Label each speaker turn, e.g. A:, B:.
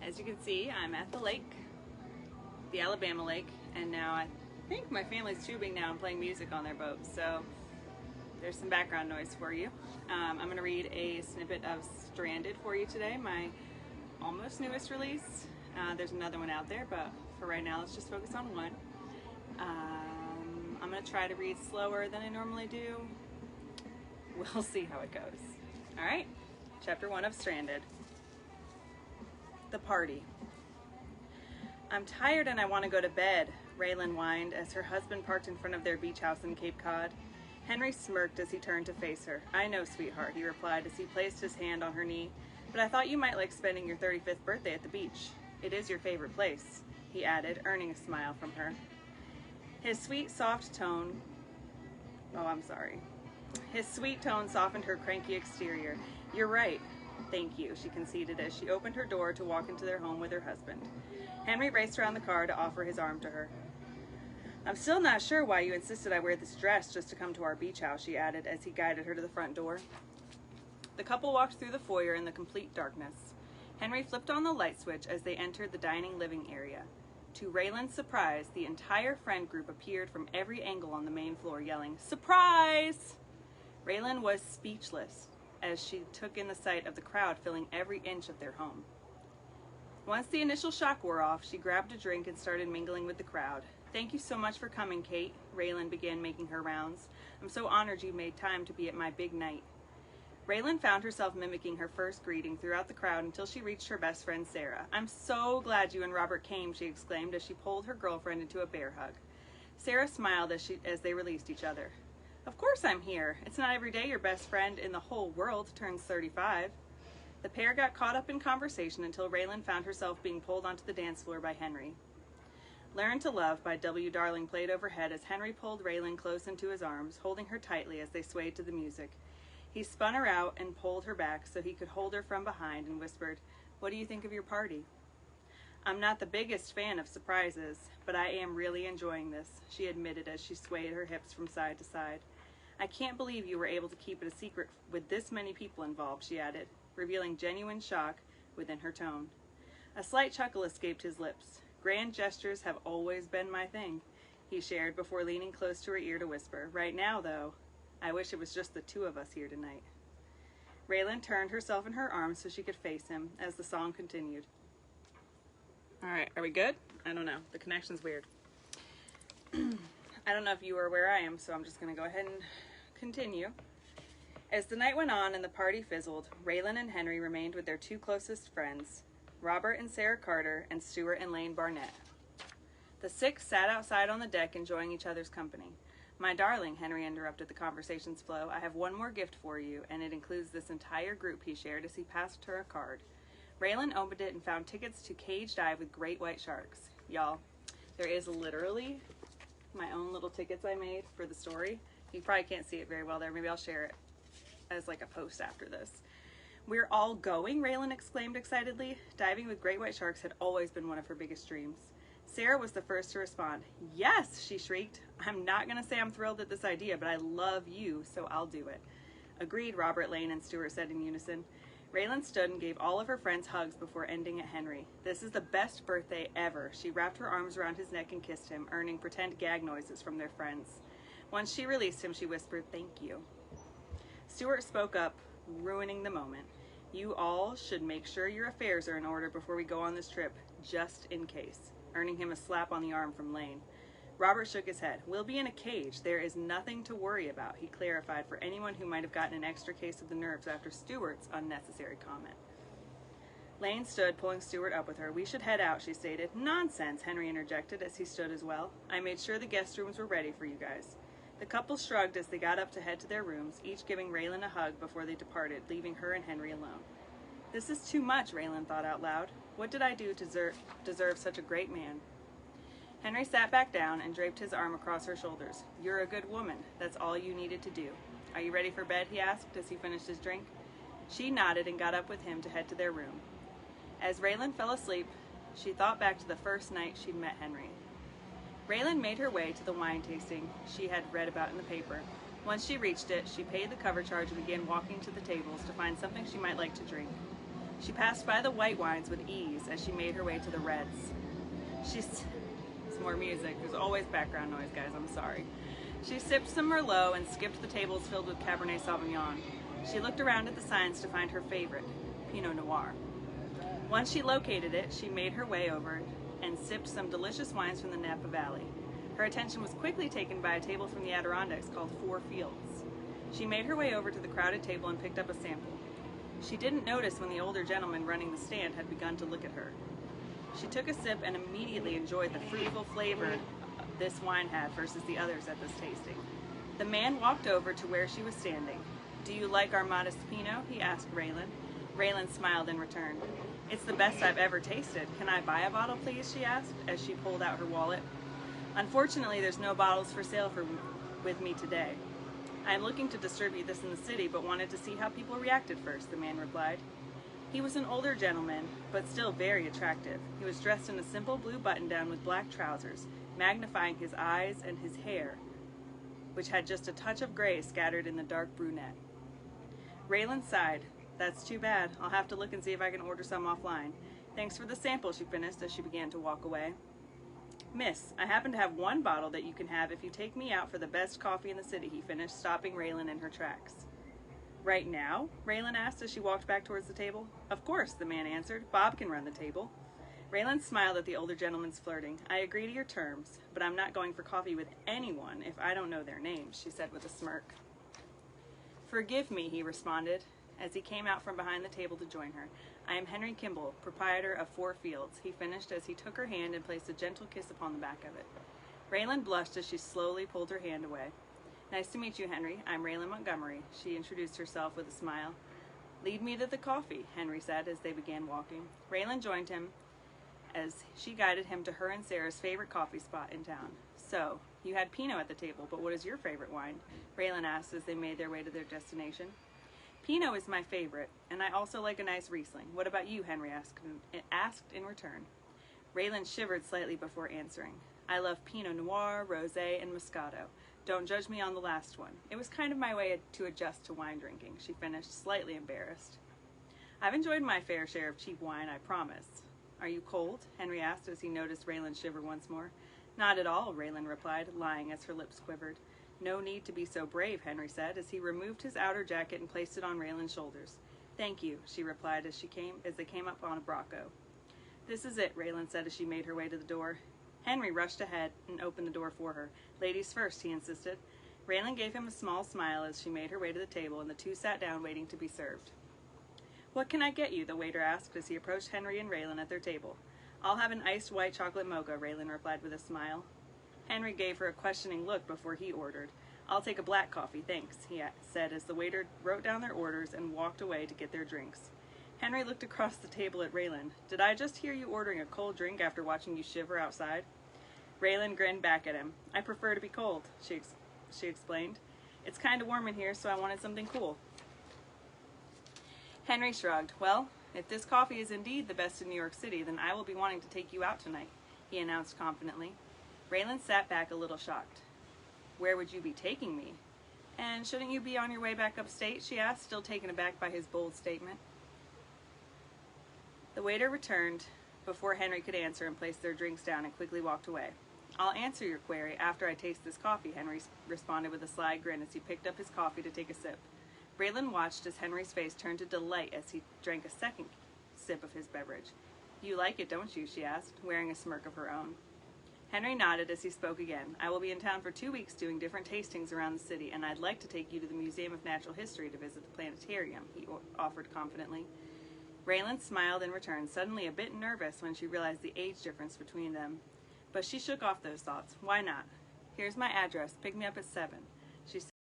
A: As you can see, I'm at the lake, the Alabama lake, and now I think my family's tubing now and playing music on their boat, so there's some background noise for you. I'm going to read a snippet of Stranded for you today, my almost newest release. There's another one out there, but for right now, let's just focus on one. I'm going to try to read slower than I normally do. We'll see how it goes. All right, chapter 1 of Stranded. The party. I'm tired and I want to go to bed, Raelynn whined as her husband parked in front of their beach house in Cape Cod. Henry smirked as he turned to face her. I know, sweetheart, he replied as he placed his hand on her knee, but I thought you might like spending your 35th birthday at the beach. It is your favorite place, he added, earning a smile from her. His sweet, soft tone... His sweet tone softened her cranky exterior. You're right. Thank you, she conceded as she opened her door to walk into their home with her husband. Henry raced around the car to offer his arm to her. I'm still not sure why you insisted I wear this dress just to come to our beach house, she added as he guided her to the front door. The couple walked through the foyer in the complete darkness. Henry flipped on the light switch as they entered the dining living area. To Raylynn's surprise, the entire friend group appeared from every angle on the main floor, yelling, "Surprise!" Raelynn was speechless as she took in the sight of the crowd filling every inch of their home. Once the initial shock wore off, she grabbed a drink and started mingling with the crowd. Thank you so much for coming, Kate, Raelynn began making her rounds. I'm so honored you made time to be at my big night. Raelynn found herself mimicking her first greeting throughout the crowd until she reached her best friend, Sarah. I'm so glad you and Robert came, she exclaimed as she pulled her girlfriend into a bear hug. Sarah smiled as they released each other. Of course I'm here. It's not every day your best friend in the whole world turns 35. The pair got caught up in conversation until Raelynn found herself being pulled onto the dance floor by Henry. Learn to Love by W. Darling played overhead as Henry pulled Raelynn close into his arms, holding her tightly as they swayed to the music. He spun her out and pulled her back so he could hold her from behind and whispered, "What do you think of your party?" I'm not the biggest fan of surprises, but I am really enjoying this, she admitted as she swayed her hips from side to side. I can't believe you were able to keep it a secret with this many people involved, she added, revealing genuine shock within her tone. A slight chuckle escaped his lips. Grand gestures have always been my thing, he shared before leaning close to her ear to whisper. Right now, though, I wish it was just the two of us here tonight. Raelynn turned herself in her arms so she could face him as the song continued. All right, are we good? I don't know. The connection's weird. I don't know if you are where I am, so I'm just going to go ahead and continue. As the night went on and the party fizzled, Raelynn and Henry remained with their two closest friends, Robert and Sarah Carter and Stuart and Lane Barnett. The six sat outside on the deck enjoying each other's company. My darling, Henry interrupted the conversation's flow, I have one more gift for you, and it includes this entire group, he shared as he passed her a card. Raelynn opened it and found tickets to Cage Dive with Great White Sharks. Y'all, there is literally my own little tickets I made for the story. You probably can't see it very well there. Maybe I'll share it as like a post after this. We're all going, Raelynn exclaimed excitedly. Diving with great white sharks had always been one of her biggest dreams. Sarah was the first to respond. Yes, she shrieked. I'm not going to say I'm thrilled at this idea, but I love you, so I'll do it. Agreed, Robert, Lane, and Stuart said in unison. Raelynn stood and gave all of her friends hugs before ending at Henry. This is the best birthday ever. She wrapped her arms around his neck and kissed him, earning pretend gag noises from their friends. Once she released him, she whispered, "Thank you." Stuart spoke up, ruining the moment. You all should make sure your affairs are in order before we go on this trip, just in case, earning him a slap on the arm from Lane. Robert shook his head. We'll be in a cage. There is nothing to worry about, he clarified for anyone who might have gotten an extra case of the nerves after Stuart's unnecessary comment. Lane stood, pulling Stuart up with her. We should head out, she stated. Nonsense, Henry interjected as he stood as well. I made sure the guest rooms were ready for you guys. The couple shrugged as they got up to head to their rooms, each giving Raelynn a hug before they departed, leaving her and Henry alone. This is too much, Raelynn thought out loud. What did I do to deserve such a great man? Henry sat back down and draped his arm across her shoulders. You're a good woman. That's all you needed to do. Are you ready for bed, he asked as he finished his drink. She nodded and got up with him to head to their room. As Raelynn fell asleep, she thought back to the first night she'd met Henry. Raelynn made her way to the wine tasting she had read about in the paper. Once she reached it, she paid the cover charge and began walking to the tables to find something she might like to drink. She passed by the white wines with ease as she made her way to the reds. It's more music. There's always background noise, guys. I'm sorry. She sipped some Merlot and skipped the tables filled with Cabernet Sauvignon. She looked around at the signs to find her favorite, Pinot Noir. Once she located it, she made her way over and sipped some delicious wines from the Napa Valley. Her attention was quickly taken by a table from the Adirondacks called Four Fields. She made her way over to the crowded table and picked up a sample. She didn't notice when the older gentleman running the stand had begun to look at her. She took a sip and immediately enjoyed the fruitful flavor this wine had versus the others at this tasting. The man walked over to where she was standing. "Do you like our modest Pinot?" he asked Raelynn. Raelynn smiled in return. "It's the best I've ever tasted. Can I buy a bottle, please?" she asked as she pulled out her wallet. "Unfortunately, there's no bottles for sale with me today. I am looking to distribute this in the city, but wanted to see how people reacted first," the man replied. He was an older gentleman, but still very attractive. He was dressed in a simple blue button-down with black trousers, magnifying his eyes and his hair, which had just a touch of gray scattered in the dark brunette. Raelynn sighed. "That's too bad. I'll have to look and see if I can order some offline. Thanks for the sample," she finished as she began to walk away. "Miss, I happen to have one bottle that you can have if you take me out for the best coffee in the city," he finished, stopping Raelynn in her tracks. "Right now?" Raelynn asked as she walked back towards the table. "Of course," the man answered. "Bob can run the table." Raelynn smiled at the older gentleman's flirting. "I agree to your terms, but I'm not going for coffee with anyone if I don't know their names," she said with a smirk. "Forgive me," he responded as he came out from behind the table to join her. "I am Henry Kimble, proprietor of Four Fields," he finished as he took her hand and placed a gentle kiss upon the back of it. Raelynn blushed as she slowly pulled her hand away. "Nice to meet you, Henry. I'm Raelynn Montgomery," she introduced herself with a smile. "Lead me to the coffee," Henry said as they began walking. Raelynn joined him as she guided him to her and Sarah's favorite coffee spot in town. "So, you had Pinot at the table, but what is your favorite wine?" Raelynn asked as they made their way to their destination. "Pinot is my favorite, and I also like a nice Riesling. What about you?" Henry asked in return. Raelynn shivered slightly before answering. "I love Pinot Noir, Rosé, and Moscato. Don't judge me on the last one. It was kind of my way to adjust to wine drinking," she finished, slightly embarrassed. "I've enjoyed my fair share of cheap wine, I promise." "Are you cold?" Henry asked as he noticed Raelynn shiver once more. "Not at all," Raelynn replied, lying as her lips quivered. "No need to be so brave," Henry said as he removed his outer jacket and placed it on Raylynn's shoulders. "Thank you," she replied as they came up on a Bronco. "This is it," Raelynn said as she made her way to the door. Henry rushed ahead and opened the door for her. "Ladies first," he insisted. Raelynn gave him a small smile as she made her way to the table, and the two sat down waiting to be served. "What can I get you?" the waiter asked as he approached Henry and Raelynn at their table. "I'll have an iced white chocolate mocha," Raelynn replied with a smile. Henry gave her a questioning look before he ordered. "I'll take a black coffee, thanks," he said as the waiter wrote down their orders and walked away to get their drinks. Henry looked across the table at Raelynn. "Did I just hear you ordering a cold drink after watching you shiver outside?" Raelynn grinned back at him. "I prefer to be cold," she explained. "It's kind of warm in here, so I wanted something cool." Henry shrugged. "Well, if this coffee is indeed the best in New York City, then I will be wanting to take you out tonight," he announced confidently. Raelynn sat back a little shocked. "Where would you be taking me? And shouldn't you be on your way back upstate?" she asked, still taken aback by his bold statement. The waiter returned before Henry could answer and placed their drinks down and quickly walked away. "I'll answer your query after I taste this coffee," Henry responded with a sly grin as he picked up his coffee to take a sip. Raelynn watched as Henry's face turned to delight as he drank a second sip of his beverage. "You like it, don't you?" she asked, wearing a smirk of her own. Henry nodded as he spoke again. "I will be in town for 2 weeks doing different tastings around the city, and I'd like to take you to the Museum of Natural History to visit the planetarium," he offered confidently. Raelynn smiled in return, suddenly a bit nervous when she realized the age difference between them. But she shook off those thoughts. Why not? "Here's my address. Pick me up at 7, she said.